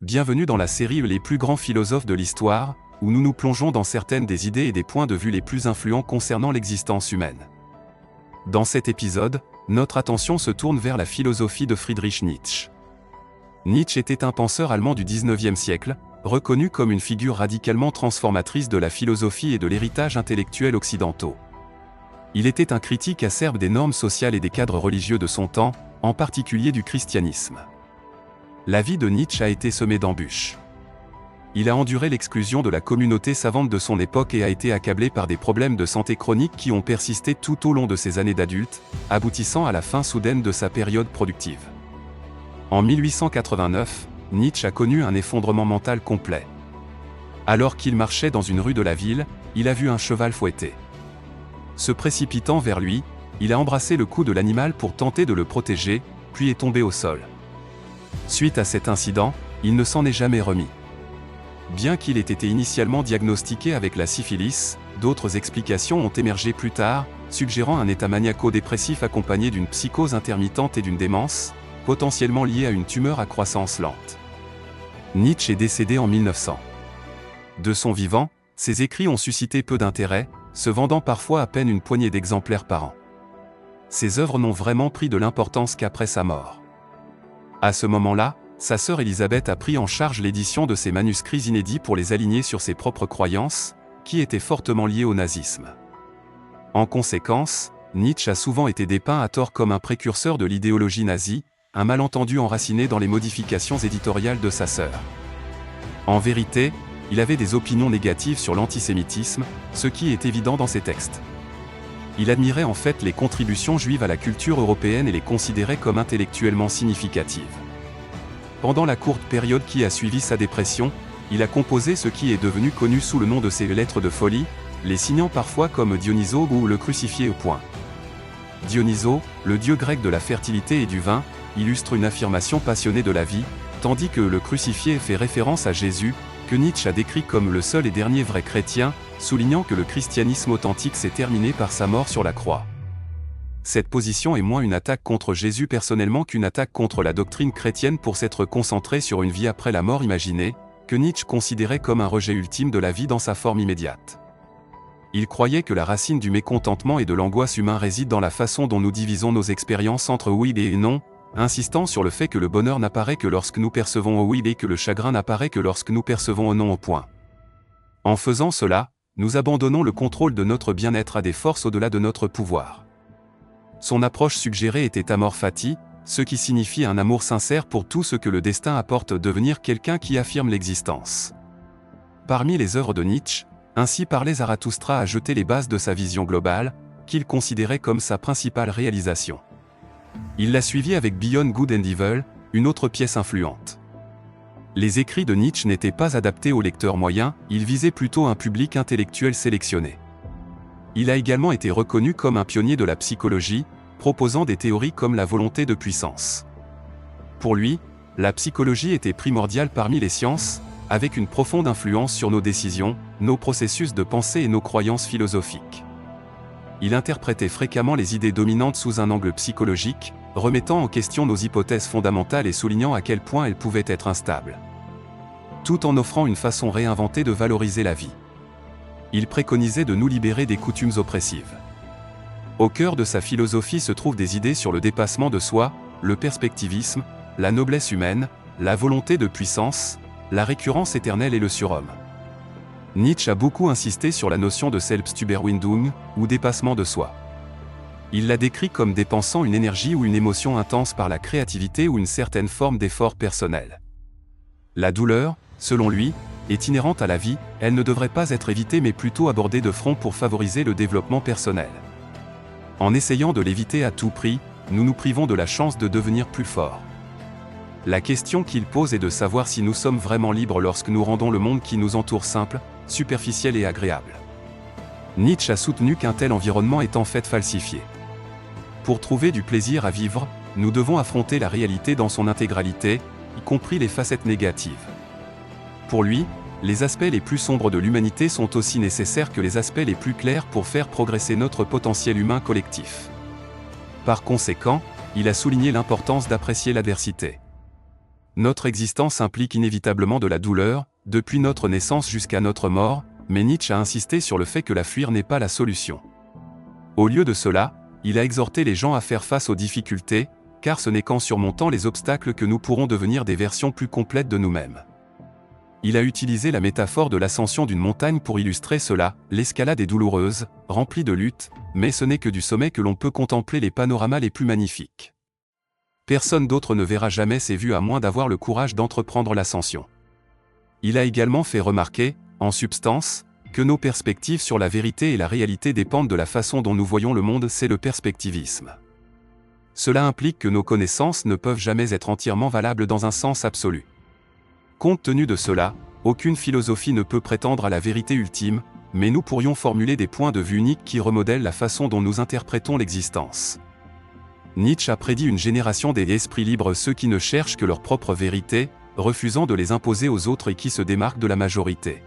Bienvenue dans la série Les plus grands philosophes de l'histoire, où nous nous plongeons dans certaines des idées et des points de vue les plus influents concernant l'existence humaine. Dans cet épisode, notre attention se tourne vers la philosophie de Friedrich Nietzsche. Nietzsche était un penseur allemand du XIXe siècle, reconnu comme une figure radicalement transformatrice de la philosophie et de l'héritage intellectuel occidentaux. Il était un critique acerbe des normes sociales et des cadres religieux de son temps, en particulier du christianisme. La vie de Nietzsche a été semée d'embûches. Il a enduré l'exclusion de la communauté savante de son époque et a été accablé par des problèmes de santé chroniques qui ont persisté tout au long de ses années d'adulte, aboutissant à la fin soudaine de sa période productive. En 1889, Nietzsche a connu un effondrement mental complet. Alors qu'il marchait dans une rue de la ville, il a vu un cheval fouetté. Se précipitant vers lui, il a embrassé le cou de l'animal pour tenter de le protéger, puis est tombé au sol. Suite à cet incident, il ne s'en est jamais remis. Bien qu'il ait été initialement diagnostiqué avec la syphilis, d'autres explications ont émergé plus tard, suggérant un état maniaco-dépressif accompagné d'une psychose intermittente et d'une démence, potentiellement liée à une tumeur à croissance lente. Nietzsche est décédé en 1900. De son vivant, ses écrits ont suscité peu d'intérêt, se vendant parfois à peine une poignée d'exemplaires par an. Ses œuvres n'ont vraiment pris de l'importance qu'après sa mort. À ce moment-là, sa sœur Élisabeth a pris en charge l'édition de ses manuscrits inédits pour les aligner sur ses propres croyances, qui étaient fortement liées au nazisme. En conséquence, Nietzsche a souvent été dépeint à tort comme un précurseur de l'idéologie nazie, un malentendu enraciné dans les modifications éditoriales de sa sœur. En vérité, il avait des opinions négatives sur l'antisémitisme, ce qui est évident dans ses textes. Il admirait en fait les contributions juives à la culture européenne et les considérait comme intellectuellement significatives. Pendant la courte période qui a suivi sa dépression, il a composé ce qui est devenu connu sous le nom de ses lettres de folie, les signant parfois comme Dionysos ou le crucifié au poing. Dionysos, le dieu grec de la fertilité et du vin, illustre une affirmation passionnée de la vie, tandis que le crucifié fait référence à Jésus, que Nietzsche a décrit comme le seul et dernier vrai chrétien, soulignant que le christianisme authentique s'est terminé par sa mort sur la croix. Cette position est moins une attaque contre Jésus personnellement qu'une attaque contre la doctrine chrétienne pour s'être concentrée sur une vie après la mort imaginée, que Nietzsche considérait comme un rejet ultime de la vie dans sa forme immédiate. Il croyait que la racine du mécontentement et de l'angoisse humain réside dans la façon dont nous divisons nos expériences entre oui et non, insistant sur le fait que le bonheur n'apparaît que lorsque nous percevons au oui et que le chagrin n'apparaît que lorsque nous percevons au non au point. En faisant cela, nous abandonnons le contrôle de notre bien-être à des forces au-delà de notre pouvoir. Son approche suggérée était amor fati, ce qui signifie un amour sincère pour tout ce que le destin apporte, devenir quelqu'un qui affirme l'existence. Parmi les œuvres de Nietzsche, Ainsi parlait Zarathustra a jeté les bases de sa vision globale, qu'il considérait comme sa principale réalisation. Il l'a suivi avec Beyond Good and Evil, une autre pièce influente. Les écrits de Nietzsche n'étaient pas adaptés aux lecteurs moyens, il visait plutôt un public intellectuel sélectionné. Il a également été reconnu comme un pionnier de la psychologie, proposant des théories comme la volonté de puissance. Pour lui, la psychologie était primordiale parmi les sciences, avec une profonde influence sur nos décisions, nos processus de pensée et nos croyances philosophiques. Il interprétait fréquemment les idées dominantes sous un angle psychologique, remettant en question nos hypothèses fondamentales et soulignant à quel point elles pouvaient être instables. Tout en offrant une façon réinventée de valoriser la vie. Il préconisait de nous libérer des coutumes oppressives. Au cœur de sa philosophie se trouvent des idées sur le dépassement de soi, le perspectivisme, la noblesse humaine, la volonté de puissance, la récurrence éternelle et le surhomme. Nietzsche a beaucoup insisté sur la notion de Selbstüberwindung, ou dépassement de soi. Il l'a décrit comme dépensant une énergie ou une émotion intense par la créativité ou une certaine forme d'effort personnel. La douleur, selon lui, est inhérente à la vie, elle ne devrait pas être évitée mais plutôt abordée de front pour favoriser le développement personnel. En essayant de l'éviter à tout prix, nous nous privons de la chance de devenir plus forts. La question qu'il pose est de savoir si nous sommes vraiment libres lorsque nous rendons le monde qui nous entoure simple, superficiel et agréable. Nietzsche a soutenu qu'un tel environnement est en fait falsifié. Pour trouver du plaisir à vivre, nous devons affronter la réalité dans son intégralité, y compris les facettes négatives. Pour lui, les aspects les plus sombres de l'humanité sont aussi nécessaires que les aspects les plus clairs pour faire progresser notre potentiel humain collectif. Par conséquent, il a souligné l'importance d'apprécier l'adversité. Notre existence implique inévitablement de la douleur, depuis notre naissance jusqu'à notre mort, mais Nietzsche a insisté sur le fait que la fuir n'est pas la solution. Au lieu de cela, il a exhorté les gens à faire face aux difficultés, car ce n'est qu'en surmontant les obstacles que nous pourrons devenir des versions plus complètes de nous-mêmes. Il a utilisé la métaphore de l'ascension d'une montagne pour illustrer cela. L'escalade est douloureuse, remplie de luttes, mais ce n'est que du sommet que l'on peut contempler les panoramas les plus magnifiques. Personne d'autre ne verra jamais ces vues à moins d'avoir le courage d'entreprendre l'ascension. Il a également fait remarquer, en substance, que nos perspectives sur la vérité et la réalité dépendent de la façon dont nous voyons le monde, c'est le perspectivisme. Cela implique que nos connaissances ne peuvent jamais être entièrement valables dans un sens absolu. Compte tenu de cela, aucune philosophie ne peut prétendre à la vérité ultime, mais nous pourrions formuler des points de vue uniques qui remodèlent la façon dont nous interprétons l'existence. Nietzsche a prédit une génération des esprits libres, ceux qui ne cherchent que leur propre vérité, refusant de les imposer aux autres et qui se démarquent de la majorité.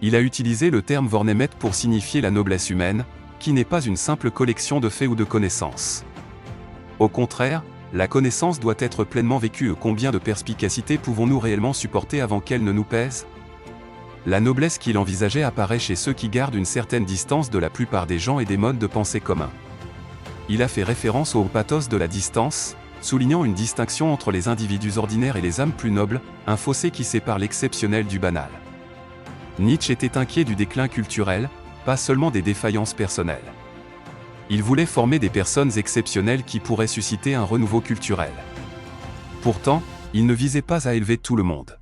Il a utilisé le terme Vornemet pour signifier la noblesse humaine, qui n'est pas une simple collection de faits ou de connaissances. Au contraire, la connaissance doit être pleinement vécue. Combien de perspicacité pouvons-nous réellement supporter avant qu'elle ne nous pèse ? La noblesse qu'il envisageait apparaît chez ceux qui gardent une certaine distance de la plupart des gens et des modes de pensée communs. Il a fait référence au pathos de la distance, soulignant une distinction entre les individus ordinaires et les âmes plus nobles, un fossé qui sépare l'exceptionnel du banal. Nietzsche était inquiet du déclin culturel, pas seulement des défaillances personnelles. Il voulait former des personnes exceptionnelles qui pourraient susciter un renouveau culturel. Pourtant, il ne visait pas à élever tout le monde.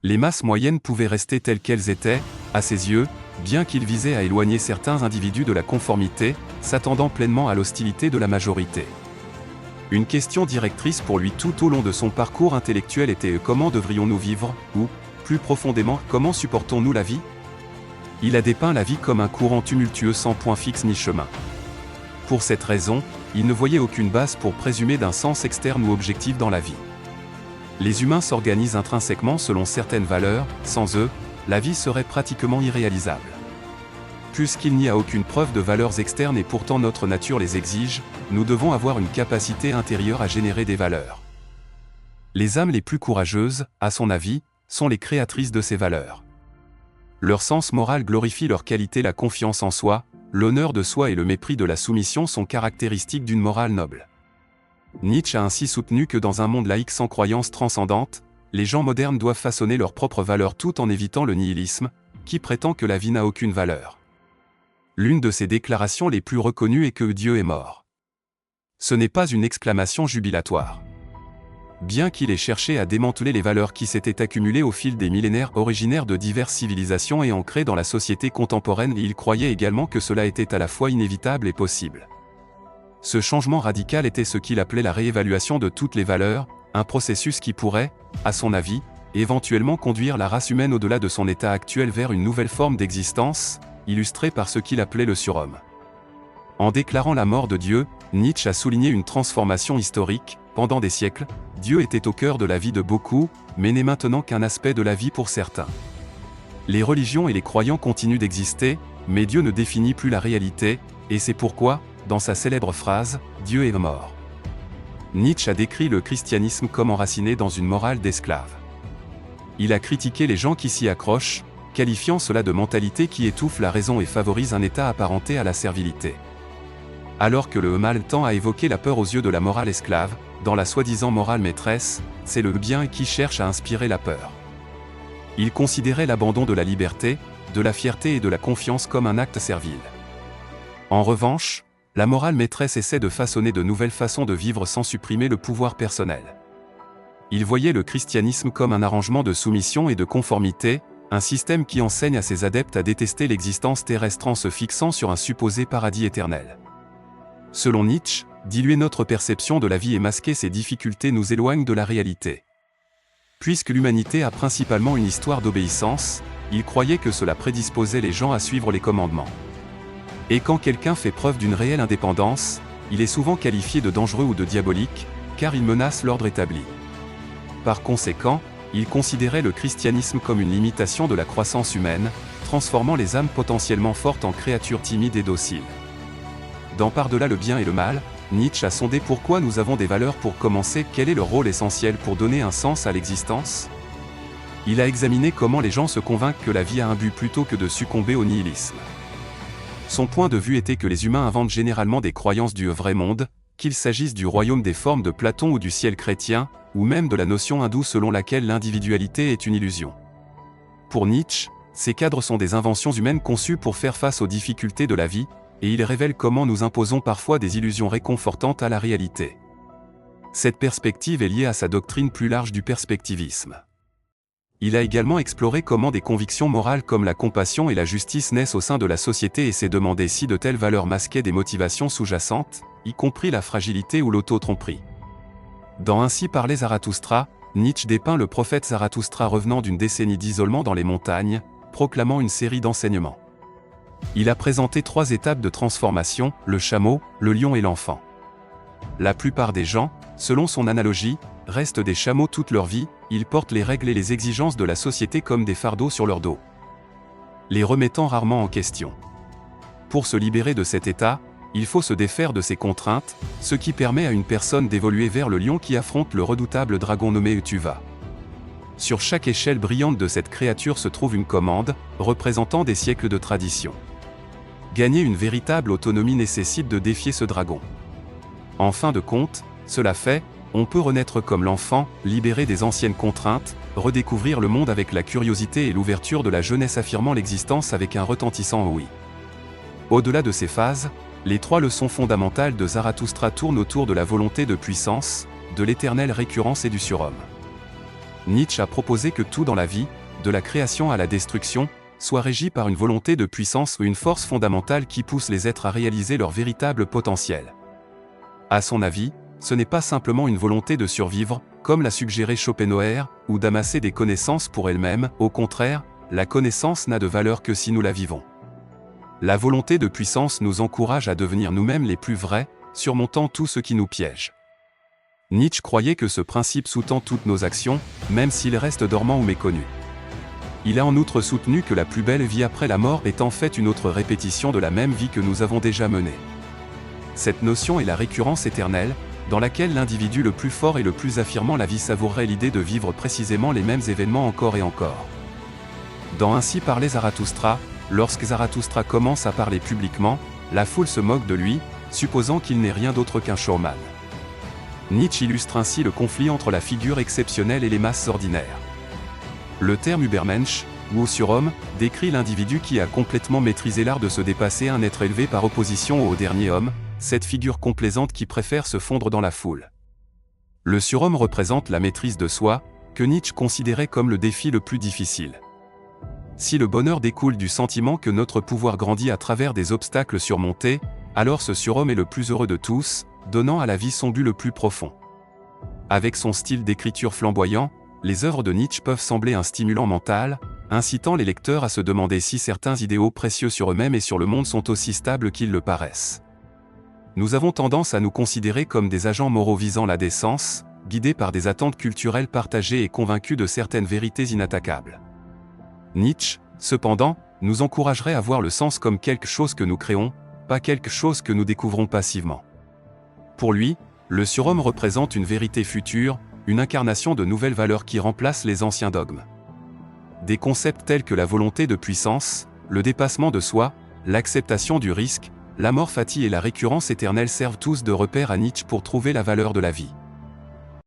Les masses moyennes pouvaient rester telles qu'elles étaient, à ses yeux, bien qu'il visait à éloigner certains individus de la conformité, s'attendant pleinement à l'hostilité de la majorité. Une question directrice pour lui tout au long de son parcours intellectuel était « Comment devrions-nous vivre ?» ou, plus profondément, « Comment supportons-nous la vie ?» Il a dépeint la vie comme un courant tumultueux sans point fixe ni chemin. Pour cette raison, il ne voyait aucune base pour présumer d'un sens externe ou objectif dans la vie. Les humains s'organisent intrinsèquement selon certaines valeurs, sans eux, la vie serait pratiquement irréalisable. Puisqu'il n'y a aucune preuve de valeurs externes et pourtant notre nature les exige, nous devons avoir une capacité intérieure à générer des valeurs. Les âmes les plus courageuses, à son avis, sont les créatrices de ces valeurs. Leur sens moral glorifie leur qualité, la confiance en soi, l'honneur de soi et le mépris de la soumission sont caractéristiques d'une morale noble. Nietzsche a ainsi soutenu que dans un monde laïque sans croyance transcendante, les gens modernes doivent façonner leurs propres valeurs tout en évitant le nihilisme, qui prétend que la vie n'a aucune valeur. L'une de ses déclarations les plus reconnues est que Dieu est mort. Ce n'est pas une exclamation jubilatoire. Bien qu'il ait cherché à démanteler les valeurs qui s'étaient accumulées au fil des millénaires originaires de diverses civilisations et ancrées dans la société contemporaine, il croyait également que cela était à la fois inévitable et possible. Ce changement radical était ce qu'il appelait la réévaluation de toutes les valeurs, un processus qui pourrait, à son avis, éventuellement conduire la race humaine au-delà de son état actuel vers une nouvelle forme d'existence, illustrée par ce qu'il appelait le surhomme. En déclarant la mort de Dieu, Nietzsche a souligné une transformation historique. Pendant des siècles, Dieu était au cœur de la vie de beaucoup, mais n'est maintenant qu'un aspect de la vie pour certains. Les religions et les croyants continuent d'exister, mais Dieu ne définit plus la réalité, et c'est pourquoi, dans sa célèbre phrase, « Dieu est mort », Nietzsche a décrit le christianisme comme enraciné dans une morale d'esclave. Il a critiqué les gens qui s'y accrochent, qualifiant cela de mentalité qui étouffe la raison et favorise un état apparenté à la servilité. Alors que le mal tend à évoquer la peur aux yeux de la morale esclave, dans la soi-disant morale maîtresse, c'est le bien qui cherche à inspirer la peur. Il considérait l'abandon de la liberté, de la fierté et de la confiance comme un acte servile. En revanche, la morale maîtresse essaie de façonner de nouvelles façons de vivre sans supprimer le pouvoir personnel. Il voyait le christianisme comme un arrangement de soumission et de conformité, un système qui enseigne à ses adeptes à détester l'existence terrestre en se fixant sur un supposé paradis éternel. Selon Nietzsche, diluer notre perception de la vie et masquer ses difficultés nous éloigne de la réalité. Puisque l'humanité a principalement une histoire d'obéissance, il croyait que cela prédisposait les gens à suivre les commandements. Et quand quelqu'un fait preuve d'une réelle indépendance, il est souvent qualifié de dangereux ou de diabolique, car il menace l'ordre établi. Par conséquent, il considérait le christianisme comme une limitation de la croissance humaine, transformant les âmes potentiellement fortes en créatures timides et dociles. Dans Par-delà le bien et le mal, Nietzsche a sondé pourquoi nous avons des valeurs. Pour commencer, quel est leur rôle essentiel pour donner un sens à l'existence? Il a examiné comment les gens se convainquent que la vie a un but plutôt que de succomber au nihilisme. Son point de vue était que les humains inventent généralement des croyances du vrai monde, qu'il s'agisse du royaume des formes de Platon ou du ciel chrétien, ou même de la notion hindoue selon laquelle l'individualité est une illusion. Pour Nietzsche, ces cadres sont des inventions humaines conçues pour faire face aux difficultés de la vie, et il révèle comment nous imposons parfois des illusions réconfortantes à la réalité. Cette perspective est liée à sa doctrine plus large du perspectivisme. Il a également exploré comment des convictions morales comme la compassion et la justice naissent au sein de la société et s'est demandé si de telles valeurs masquaient des motivations sous-jacentes, y compris la fragilité ou l'auto-tromperie. Dans Ainsi parlait Zarathustra, Nietzsche dépeint le prophète Zarathustra revenant d'une décennie d'isolement dans les montagnes, proclamant une série d'enseignements. Il a présenté 3 étapes de transformation, le chameau, le lion et l'enfant. La plupart des gens, selon son analogie, restent des chameaux toute leur vie, ils portent les règles et les exigences de la société comme des fardeaux sur leur dos, les remettant rarement en question. Pour se libérer de cet état, il faut se défaire de ces contraintes, ce qui permet à une personne d'évoluer vers le lion qui affronte le redoutable dragon nommé Utuva. Sur chaque échelle brillante de cette créature se trouve une commande, représentant des siècles de tradition. Gagner une véritable autonomie nécessite de défier ce dragon. En fin de compte, cela fait, on peut renaître comme l'enfant, libéré des anciennes contraintes, redécouvrir le monde avec la curiosité et l'ouverture de la jeunesse affirmant l'existence avec un retentissant oui. Au-delà de ces phases, les 3 leçons fondamentales de Zarathustra tournent autour de la volonté de puissance, de l'éternelle récurrence et du surhomme. Nietzsche a proposé que tout dans la vie, de la création à la destruction, soit régi par une volonté de puissance ou une force fondamentale qui pousse les êtres à réaliser leur véritable potentiel. À son avis, ce n'est pas simplement une volonté de survivre, comme l'a suggéré Schopenhauer, ou d'amasser des connaissances pour elles-mêmes, au contraire, la connaissance n'a de valeur que si nous la vivons. La volonté de puissance nous encourage à devenir nous-mêmes les plus vrais, surmontant tout ce qui nous piège. Nietzsche croyait que ce principe sous-tend toutes nos actions, même s'il reste dormant ou méconnu. Il a en outre soutenu que la plus belle vie après la mort est en fait une autre répétition de la même vie que nous avons déjà menée. Cette notion est la récurrence éternelle, dans laquelle l'individu le plus fort et le plus affirmant la vie savourerait l'idée de vivre précisément les mêmes événements encore et encore. Dans Ainsi parlait Zarathustra, lorsque Zarathustra commence à parler publiquement, la foule se moque de lui, supposant qu'il n'est rien d'autre qu'un showman. Nietzsche illustre ainsi le conflit entre la figure exceptionnelle et les masses ordinaires. Le terme Übermensch, ou surhomme, décrit l'individu qui a complètement maîtrisé l'art de se dépasser, un être élevé par opposition au dernier homme, cette figure complaisante qui préfère se fondre dans la foule. Le surhomme représente la maîtrise de soi, que Nietzsche considérait comme le défi le plus difficile. Si le bonheur découle du sentiment que notre pouvoir grandit à travers des obstacles surmontés, alors ce surhomme est le plus heureux de tous, donnant à la vie son but le plus profond. Avec son style d'écriture flamboyant, les œuvres de Nietzsche peuvent sembler un stimulant mental, incitant les lecteurs à se demander si certains idéaux précieux sur eux-mêmes et sur le monde sont aussi stables qu'ils le paraissent. Nous avons tendance à nous considérer comme des agents moraux visant la décence, guidés par des attentes culturelles partagées et convaincus de certaines vérités inattaquables. Nietzsche, cependant, nous encouragerait à voir le sens comme quelque chose que nous créons, pas quelque chose que nous découvrons passivement. Pour lui, le surhomme représente une vérité future, une incarnation de nouvelles valeurs qui remplacent les anciens dogmes. Des concepts tels que la volonté de puissance, le dépassement de soi, l'acceptation du risque, l'amor fati et la récurrence éternelle servent tous de repères à Nietzsche pour trouver la valeur de la vie.